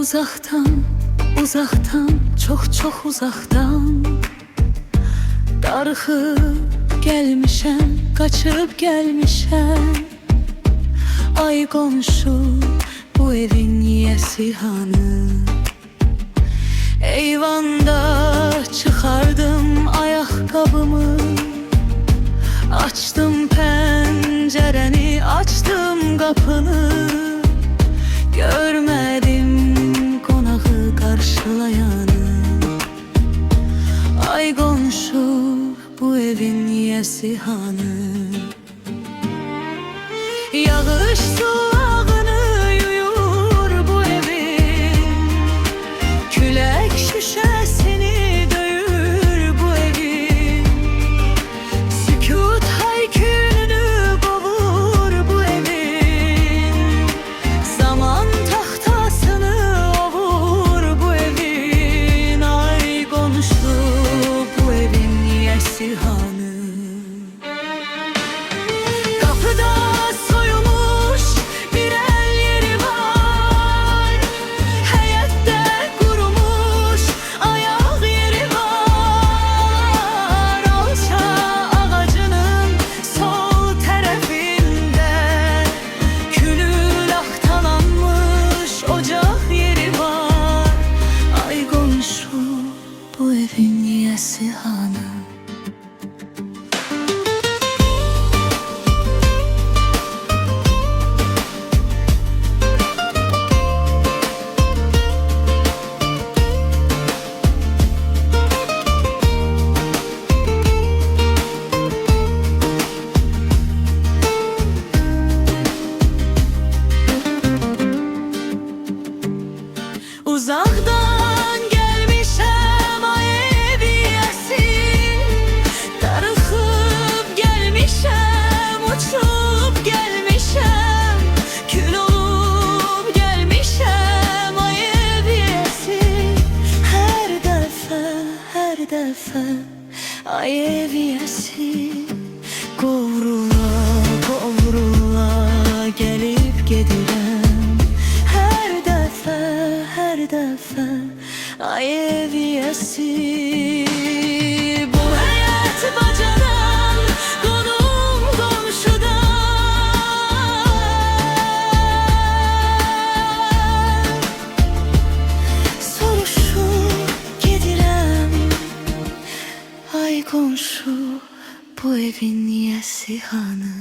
Uzaktan, uzaktan, çok uzaktan darıxıb gelmişəm, kaçıb gelmişəm. Ay qonşu, bu evin yiyəsi hanı? Eyvanda çıxardım ayakkabımı, açtım pəncərəni, açtım qapını. Görmədim konağı karşılayanı. Ay qonşu, bu evin yiyəsi hanı? Yağış sulağını yuyur bu evin, külək şüşəsini döyür bu evin, sükut hayküyünü qovur bu evin, zaman tahtasını ovur bu evin. Ay qonşu, bu evin yiyəsi hanı? Kapıda soyulmuş bir el yeri var, həyətdə qurumuş ayaq yeri var. Alça ağacının sol tərəfində külü laxtalanmış ocaq yeri var. Ay qonşu, bu evin yiyəsi hanı? Uzaktan gelmişəm ay ev yiyəsi, darıxıb gelmişəm, uçub gelmişəm, kül olub gelmişəm ay ev yiyəsi. Hər dəfə ay ev yiyəsi, qovrula gelib gedirəm. Hər dəfə ay ev yiyəsi. Bu həyət bacadan, qonum qonşudan soruşub gedirəm. Ay qonşu, bu evin yiyəsi hanı?